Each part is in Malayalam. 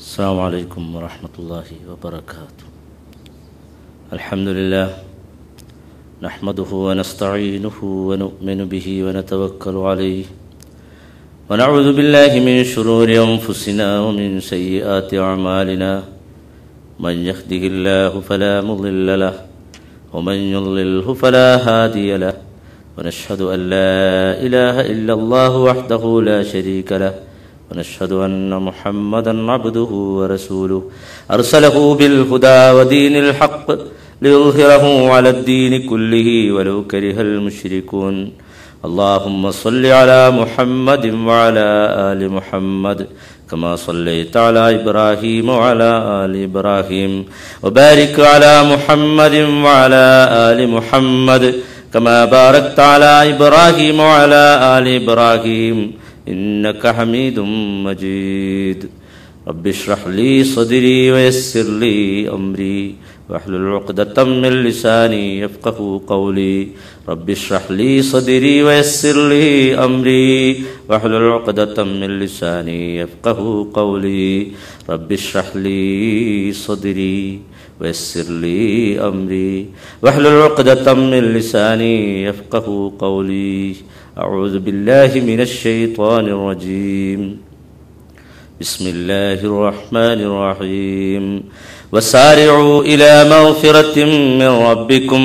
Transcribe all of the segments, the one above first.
السلام عليكم ورحمة الله وبركاته. الحمد لله نحمده ونستعينه ونؤمن به ونتوكل عليه ونعوذ بالله من شرور أنفسنا ومن سيئات أعمالنا من يهده الله فلا مضل له ومن يضلله فلا هادي له ونشهد أن لا إله إلا الله وحده لا شريك له ونشهد أن محمدا عبده ورسوله أرسله بالهدى ودين الحق ليظهره على الدين كله ولو كره المشركون. اللهم صل على محمد وعلى آل محمد كما صليت على إبراهيم وعلى آل إبراهيم وبارك على محمد وعلى آل محمد كما باركت على إبراهيم وعلى آل إبراهيم إنك حميد مجيد. رب اشرح لي صدري ويسر لي أمري واحلل عقدة من لساني يفقهوا قولي. رب اشرح لي صدري ويسر لي أمري واحلل عقدة من لساني يفقهوا قولي. رب اشرح لي صدري ويسر لي أمري واحلل عقدة من لساني يفقهوا قولي. أعوذ بالله من الشيطان الرجيم. بسم الله الرحمن الرحيم. وسارعوا إلى مغفرة من ربكم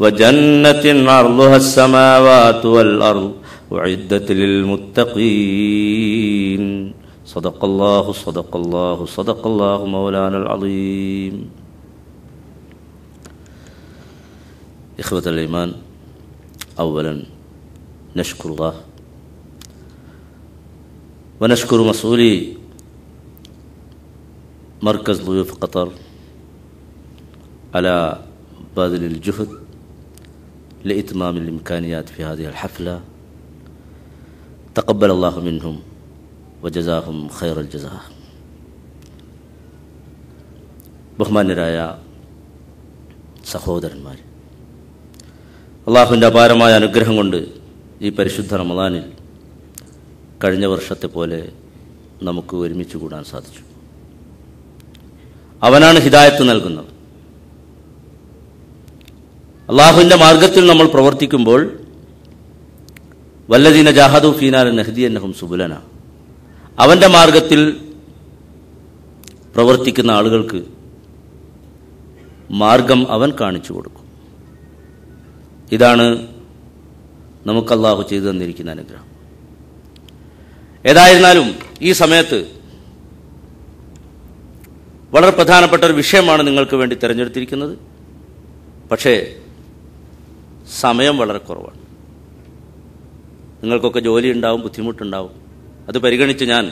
وجنة عرضها السماوات والأرض أعدت للمتقين. صدق الله صدق الله صدق الله مولانا العظيم. إخوة الإيمان، أولا نشكر الله ونشكر مسؤولي مركز ضيوف قطر على بذل الجهد لإتمام الإمكانيات في هذه الحفلة. تقبل الله منهم وجزاهم خير الجزاء. ബഹുമാന്യരായ സഹോദരന്മാർ, അള്ളാഹുവിൻ്റെ അപാരമായ അനുഗ്രഹം കൊണ്ട് ഈ പരിശുദ്ധ റമദാനിൽ കഴിഞ്ഞ വർഷത്തെ പോലെ നമുക്ക് ഒരുമിച്ച് കൂടാൻ സാധിച്ചു. അവനാണ് ഹിദായത്ത് നൽകുന്നത്. അള്ളാഹുവിൻ്റെ മാർഗത്തിൽ നമ്മൾ പ്രവർത്തിക്കുമ്പോൾ വല്ലദീന ജാഹദു ഫീനാ ലനഹ്ദിയന്നഹും സുബുലന, അവൻ്റെ മാർഗത്തിൽ പ്രവർത്തിക്കുന്ന ആളുകൾക്ക് മാർഗം അവൻ കാണിച്ചു കൊടുക്കും. ഇതാണ് നമുക്ക് അള്ളാഹു ചെയ്തു തന്നിരിക്കുന്ന അനുഗ്രഹം. ഏതായിരുന്നാലും ഈ സമയത്ത് വളരെ പ്രധാനപ്പെട്ട ഒരു വിഷയമാണ് നിങ്ങൾക്ക് വേണ്ടി തിരഞ്ഞെടുത്തിരിക്കുന്നത്. പക്ഷേ സമയം വളരെ കുറവാണ്. നിങ്ങൾക്കൊക്കെ ജോലി ഉണ്ടാവും, ബുദ്ധിമുട്ടുണ്ടാവും. അത് പരിഗണിച്ച് ഞാൻ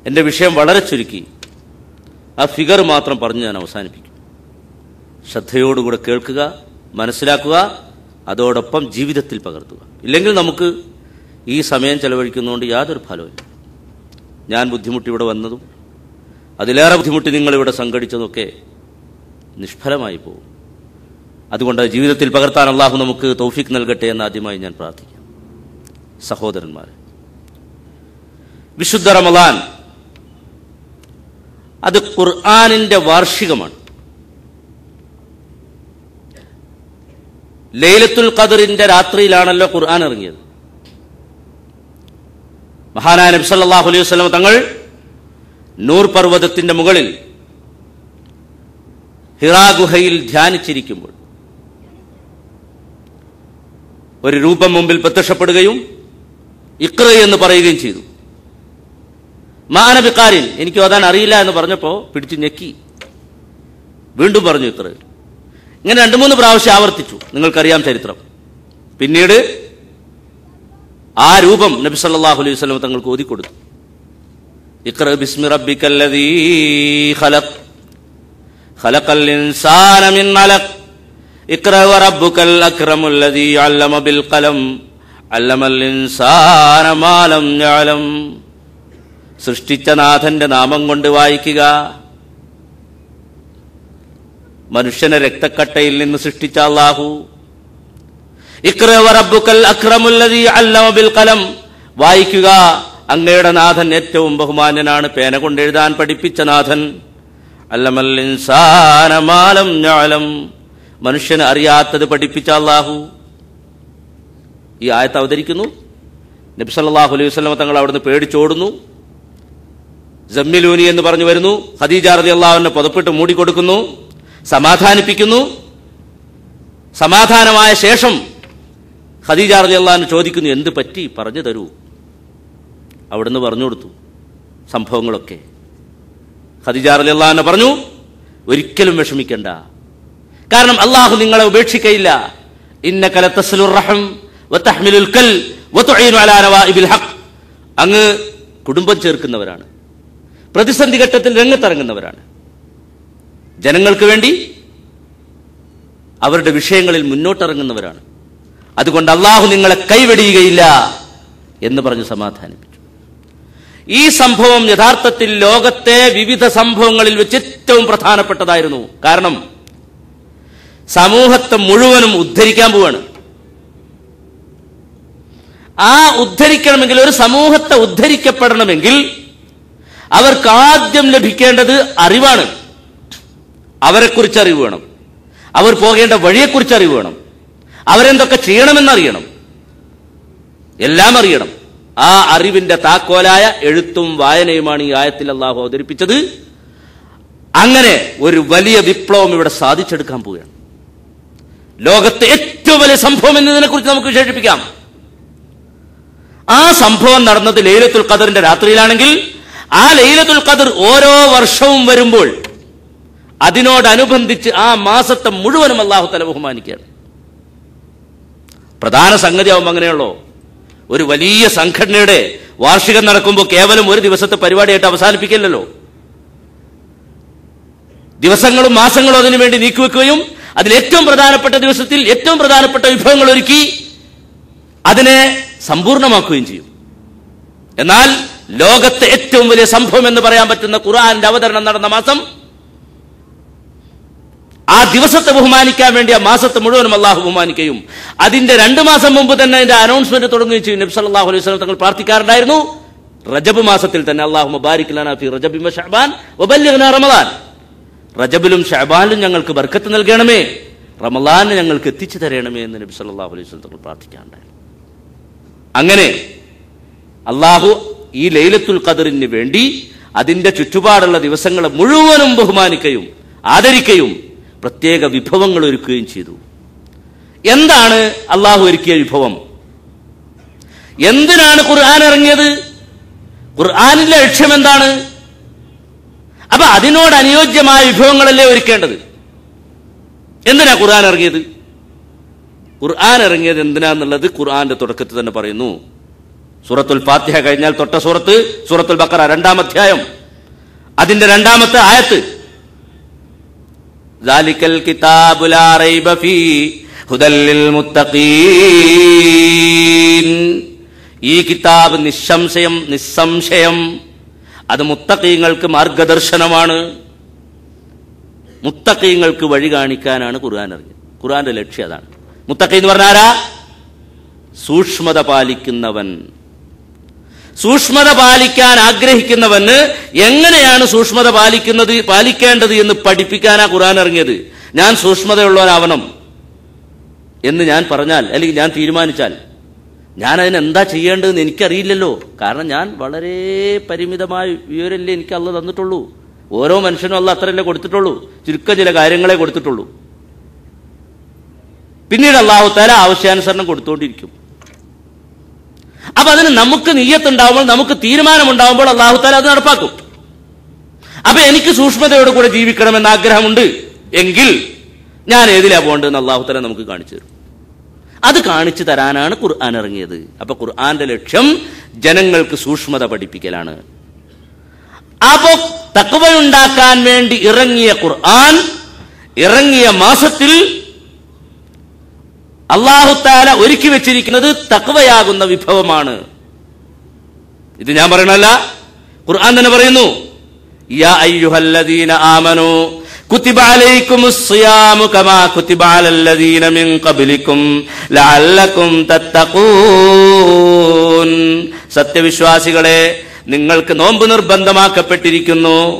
എൻ്റെ വിഷയം വളരെ ചുരുക്കി ആ ഫിഗർ മാത്രം പറഞ്ഞ് ഞാൻ അവസാനിപ്പിക്കും. ശ്രദ്ധയോടുകൂടെ കേൾക്കുക, മനസ്സിലാക്കുക, അതോടൊപ്പം ജീവിതത്തിൽ പകർത്തുക. ഇല്ലെങ്കിൽ നമുക്ക് ഈ സമയം ചെലവഴിക്കുന്നതുകൊണ്ട് യാതൊരു ഫലവുമില്ല. ഞാൻ ബുദ്ധിമുട്ടി ഇവിടെ വന്നതും അതിലേറെ ബുദ്ധിമുട്ടി നിങ്ങളിവിടെ സംഘടിച്ചതൊക്കെ നിഷ്ഫലമായി പോകും. അതുകൊണ്ട് ജീവിതത്തിൽ പകർത്താൻ അള്ളാഹു നമുക്ക് തൗഫീഖ് നൽകട്ടെ എന്ന് ആദ്യമായി ഞാൻ പ്രാർത്ഥിക്കാം. സഹോദരന്മാരെ, വിശുദ്ധ റമദാൻ അത് ഖുർആനിന്റെ വാർഷികമാണ്. ലൈലത്തുൽ ഖദറിന്റെ രാത്രിയിലാണല്ലോ ഖുർആൻ ഇറങ്ങിയത്. മഹാനായ നബി സല്ലല്ലാഹു അലൈഹി വസല്ലം തങ്ങൾ നൂർ പർവ്വതത്തിന്റെ മുകളിൽ ഹിറാ ഗുഹയിൽ ധ്യാനിച്ചിരിക്കുമ്പോൾ ഒരു രൂപം മുമ്പിൽ പ്രത്യക്ഷപ്പെടുകയും ഇഖ്റ എന്ന് പറയുകയും ചെയ്തു. മാ അന ബിഖാരിൻ, എനിക്ക് ഓതാൻ അറിയില്ല എന്ന് പറഞ്ഞപ്പോൾ പിടിച്ചു ഞെക്കി. വീണ്ടും പറഞ്ഞു ഇഖ്റ. ഇങ്ങനെ 2-3 പ്രാവശ്യം ആവർത്തിച്ചു. നിങ്ങൾക്കറിയാം ചരിത്രം. പിന്നീട് ആ രൂപം നബി സല്ലല്ലാഹു അലൈഹി വസല്ലം തങ്ങൾക്ക് ഓതിക്കൊടുത്തു. ഇഖ്റ ബിസ്മി റബ്ബിക്കല്ലദീ ഖലഖ് ഖലഖൽ ഇൻസാന മിൻ അലഖ് ഇഖ്റ വറബ്ബുക്കൽ അക്രമുല്ലദീ അല്ലമ ബിൽ ഖലം അല്ലമൽ ഇൻസാന മാ ലം യഅലം. സൃഷ്ടിച്ച നാഥന്റെ നാമം കൊണ്ട് വായിക്കുക. മനുഷ്യനെ രക്തക്കട്ടയിൽ നിന്ന് സൃഷ്ടിച്ച അല്ലാഹു. ഇഖ്റ വറബ്ബുക്കൽ അക്രമുല്ലദീ അല്ലമ ബിൽ ഖലം, വായിക്കുക, അങ്ങയുടെ നാഥൻ ഏറ്റവും ബഹുമാന്യനാണ്. പേന കൊണ്ടെഴുതാൻ പഠിപ്പിച്ച നാഥൻ. അല്ലമൽ ഇൻസാന മാ ലം യഅലം, മനുഷ്യന് അറിയാത്തത് പഠിപ്പിച്ച അല്ലാഹു. ഈ ആയത്ത് അവതരിക്കുന്നു. നബി സല്ലല്ലാഹു അലൈഹി വസല്ലം തങ്ങൾ അവിടുന്ന് പേടിച്ചോടുന്നു. ജമ്മിലൂനി എന്ന് പറഞ്ഞു വരുന്നു. ഖദീജ റളിയല്ലാഹു അൻഹ പുതപ്പിട്ട് മൂടിക്കൊടുക്കുന്നു, സമാധാനിപ്പിക്കുന്നു. സമാധാനമായ ശേഷം ഖദീജ റളിയല്ലാഹു അൻഹ ചോദിക്കുന്നു, എന്ത് പറ്റി, പറഞ്ഞു തരൂ. അവിടുന്ന് പറഞ്ഞു കൊടുത്തു സംഭവങ്ങളൊക്കെ. ഖദീജ റളിയല്ലാഹു അൻഹ പറഞ്ഞു, ഒരിക്കലും വിഷമിക്കണ്ട, കാരണം അല്ലാഹു നിങ്ങളെ ഉപേക്ഷിക്കയില്ല. ഇന്നക ലതസ്ലുർ റഹം വതഹ്മിലുൽ കൽ വതുഈനു അലാ നവാഇബിൽ ഹഖ്. അങ്ങ് കുടുംബം ചേർക്കുന്നവരാണ്, പ്രതിസന്ധി ഘട്ടത്തിൽ രംഗത്തിറങ്ങുന്നവരാണ്, ജനങ്ങൾക്ക് വേണ്ടി അവരുടെ വിഷയങ്ങളിൽ മുന്നോട്ടിറങ്ങുന്നവരാണ്. അതുകൊണ്ട് അല്ലാഹു നിങ്ങളെ കൈവെടിയുകയില്ല എന്ന് പറഞ്ഞ് സമാധാനിപ്പിച്ചു. ഈ സംഭവം യഥാർത്ഥത്തിൽ ലോകത്തെ വിവിധ സംഭവങ്ങളിൽ വെച്ച് ഏറ്റവും പ്രധാനപ്പെട്ടതായിരുന്നു. കാരണം സമൂഹത്തെ മുഴുവനും ഉദ്ധരിക്കാൻ പോവാണ്. ആ ഉദ്ധരിക്കണമെങ്കിൽ, ഒരു സമൂഹത്തെ ഉദ്ധരിക്കപ്പെടണമെങ്കിൽ അവർക്ക് ആദ്യം ലഭിക്കേണ്ടത് അറിവാണ്. അവരെക്കുറിച്ച് അറിവ് വേണം, അവർ പോകേണ്ട വഴിയെക്കുറിച്ച് അറിവ് വേണം, അവരെന്തൊക്കെ ചെയ്യണമെന്നറിയണം, എല്ലാം അറിയണം. ആ അറിവിന്റെ താക്കോലായ എഴുത്തും വായനയുമാണ് ഈ ആയത്തിൽ അല്ലാഹു അവതരിപ്പിച്ചത്. അങ്ങനെ ഒരു വലിയ വിപ്ലവം ഇവിടെ സാധിച്ചെടുക്കാൻ പോവുകയാണ്. ലോകത്തെ ഏറ്റവും വലിയ സംഭവം എന്നതിനെ കുറിച്ച് നമുക്ക് വിശേഷിപ്പിക്കാം. ആ സംഭവം നടന്നത് ലൈലത്തുൽ ഖദറിന്റെ രാത്രിയിലാണെങ്കിൽ, ആ ലൈലത്തുൽ ഖദർ ഓരോ വർഷവും വരുമ്പോൾ അതിനോടനുബന്ധിച്ച് ആ മാസത്തെ മുഴുവനും അല്ലാഹു തആല ബഹുമാനിക്കുകയാണ്. പ്രധാന സംഗതി ആവുമ്പോൾ അങ്ങനെയുള്ളൂ. ഒരു വലിയ സംഘടനയുടെ വാർഷികം നടക്കുമ്പോൾ കേവലം ഒരു ദിവസത്തെ പരിപാടിയായിട്ട് അവസാനിപ്പിക്കില്ലല്ലോ. ദിവസങ്ങളും മാസങ്ങളും അതിനുവേണ്ടി നീക്കിവെക്കുകയും അതിലേറ്റവും പ്രധാനപ്പെട്ട ദിവസത്തിൽ ഏറ്റവും പ്രധാനപ്പെട്ട വിഭവങ്ങൾ ഒരുക്കി അതിനെ സമ്പൂർണ്ണമാക്കുകയും ചെയ്യും. എന്നാൽ ലോകത്തെ ഏറ്റവും വലിയ സംഭവം എന്ന് പറയാൻ പറ്റുന്ന ഖുർആന്റെ അവതരണം നടന്ന മാസം, ആ ദിവസത്തെ ബഹുമാനിക്കാൻ വേണ്ടി ആ മാസത്തെ മുഴുവനും അല്ലാഹു ബഹുമാനിക്കുകയും അതിന്റെ 2 മാസം മുമ്പ് തന്നെ അതിന്റെ അനൗൺസ്മെന്റ് തുടങ്ങുകയും ചെയ്യും. നബി സല്ലല്ലാഹു അലൈഹി വസല്ലം തങ്ങൾ പ്രാർത്ഥിക്കാറുണ്ടായിരുന്നു, റജബ് മാസത്തിൽ തന്നെ അല്ലാഹുമ്മ ബാരിക് ലനാ ഫീ റജബി വ ശഅബാൻ വബല്ലിഗ്നാ റമളാൻ, റജബിലും ശഅബാനിലും ഞങ്ങൾക്ക് ബർക്കത്ത് നൽകണമേ, റമളാനിൽ ഞങ്ങൾക്ക് എത്തിച്ചു തരണമേ എന്ന് നബി സല്ലല്ലാഹു അലൈഹി വസല്ലം തങ്ങൾ പ്രാർത്ഥിക്കാറുണ്ടായിരുന്നു. അങ്ങനെ അല്ലാഹു ഈ ലൈലത്തുൽ ഖദറിന് വേണ്ടി അതിന്റെ ചുറ്റുപാടുള്ള ദിവസങ്ങളെ മുഴുവനും ബഹുമാനിക്കുകയും ആദരിക്കുകയും പ്രത്യേക വിഭവങ്ങൾ ഒരുക്കുകയും ചെയ്തു. എന്താണ് അല്ലാഹു ഒരുക്കിയ വിഭവം? എന്തിനാണ് ഖുർആൻ ഇറങ്ങിയത്? ഖുർആനിലെ ലക്ഷ്യം എന്താണ്? അപ്പൊ അതിനോട് അനുയോജ്യമായ വിഭവങ്ങളല്ലേ ഒരുക്കേണ്ടത്. എന്തിനാ ഖുർആൻ ഇറങ്ങിയത്? ഖുർആൻ ഇറങ്ങിയത് എന്തിനാന്നുള്ളത് ഖുർആന്റെ തുടക്കത്തിൽ തന്നെ പറയുന്നു. സൂറത്തുൽ ഫാത്തിഹ കഴിഞ്ഞാൽ തൊട്ട സൂറത്തുൽ ബഖറ 2-ാം അധ്യായം അതിന്റെ 2-ാമത്തെ ആയത്ത്, ദാലിക്കൽ കിതാബു ലാ റൈബ ഫീ ഹുദൽ ലിൽ മുത്തഖീൻ, ഈ കിതാബ് നിസ്സംശയം അത് മുത്തഖീങ്ങൾക്ക് മാർഗദർശനമാണ്, മുത്തഖീങ്ങൾക്ക് വഴി കാണിക്കാനാണ് ഖുർആൻ ഇറങ്ങിയത്. ഖുർആന്റെ ലക്ഷ്യം അതാണ്. മുത്തഖി എന്ന് പറഞ്ഞാൽ ആരാ? സൂക്ഷ്മത പാലിക്കുന്നവൻ. സൂക്ഷ്മത പാലിക്കാൻ ആഗ്രഹിക്കുന്നവന് എങ്ങനെയാണ് സൂക്ഷ്മത പാലിക്കേണ്ടത് എന്ന് പഠിപ്പിക്കാനാ ഖുർആൻ ഇറങ്ങിയത്. ഞാൻ സൂക്ഷ്മതയുള്ളവനാവണം എന്ന് ഞാൻ പറഞ്ഞാൽ, അല്ലെങ്കിൽ ഞാൻ തീരുമാനിച്ചാൽ, ഞാൻ അതിനെന്താ ചെയ്യേണ്ടതെന്ന് എനിക്കറിയില്ലല്ലോ. കാരണം ഞാൻ വളരെ പരിമിതമായ വിവരമല്ലേ എനിക്ക് അള്ളാഹ് തന്നിട്ടുള്ളൂ. ഓരോ മനുഷ്യനും അള്ളാഹ് അത്രയല്ലേ കൊടുത്തിട്ടുള്ളൂ, ചുരുക്കം ചില കാര്യങ്ങളെ കൊടുത്തിട്ടുള്ളൂ. പിന്നീട് അല്ലാഹു തആല ആവശ്യാനുസരണം കൊടുത്തുകൊണ്ടിരിക്കും. അപ്പൊ അതിന് നമുക്ക് നിയ്യത്തുണ്ടാവുമ്പോൾ, നമുക്ക് തീരുമാനമുണ്ടാവുമ്പോൾ അല്ലാഹു തആല അത് നടപ്പാക്കും. അപ്പൊ എനിക്ക് സൂക്ഷ്മതയോട് കൂടെ ജീവിക്കണമെന്ന് ആഗ്രഹമുണ്ട് എങ്കിൽ ഞാൻ ഏതിലാ പോകേണ്ടതെന്ന് അല്ലാഹു തആല നമുക്ക് കാണിച്ചു തരും. അത് കാണിച്ചു തരാനാണ് ഖുർആൻ ഇറങ്ങിയത്. അപ്പൊ ഖുർആന്റെ ലക്ഷ്യം ജനങ്ങൾക്ക് സൂക്ഷ്മത പഠിപ്പിക്കലാണ്. അപ്പോ തഖ്വയുണ്ടാക്കാൻ വേണ്ടി ഇറങ്ങിയ ഖുർആൻ ഇറങ്ങിയ മാസത്തിൽ അല്ലാഹു തആല ഒരുക്കി വെച്ചിരിക്കുന്നത് തഖ്വയാകുന്ന വിഭവമാണ്. ഇത് ഞാൻ പറയണല്ല, ഖുർആൻ തന്നെ പറയുന്നു, യാ അയ്യുഹല്ലദീന ആമനൂ കുതിബ അലൈക്കുമുസ് സിയാമു കമാ കുതിബ അലല്ലദീന മിൻ ഖബ്ലിക്കും ലഅല്ലക്കും തത്തഖൂൻ. സത്യവിശ്വാസികളെ, നിങ്ങൾക്ക് നോമ്പ് നിർബന്ധമാക്കപ്പെട്ടിരിക്കുന്നു.